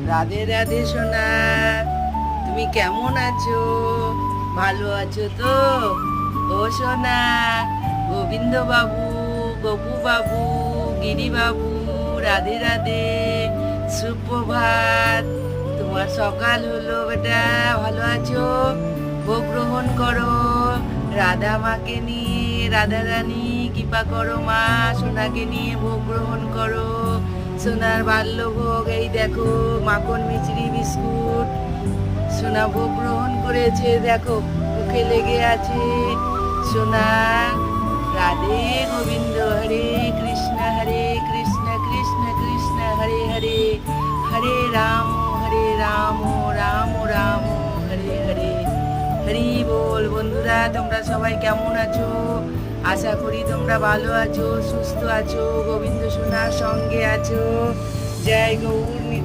রাধে রাধে সোনা, তুমি কেমন আছো? ভালো আছো তো? ও সোনা, গোবিন্দ বাবু, গপু বাবু, গিরি বাবু, রাধে রাধে, সুপ্রভাত। তোমার সকাল হলো বেটা, ভালো আছো? ভোগ গ্রহণ করো রাধা মাকে নিয়ে, রাধা রানী কৃপা করো মা, সোনাকে নিয়ে ভোগ গ্রহণ করো। সোনার বাল্যভোগ এই দেখো, মাখন মিচড়ি বিস্কুট সোনা ভোগ গ্রহণ করেছে, দেখো মুখে লেগে আছে। সোনা রাধে গোবিন্দ, হরে কৃষ্ণ কৃষ্ণ কৃষ্ণ হরে হরে, হরে রাম রাম রাম হরে হরে। হরি বল। বন্ধুরা, তোমরা সবাই কেমন আছো? আশা করি তোমরা ভালো আছো, সুস্থ আছো, গোবিন্দ সোনার সঙ্গে আছো। জয় গৌর নিতাই।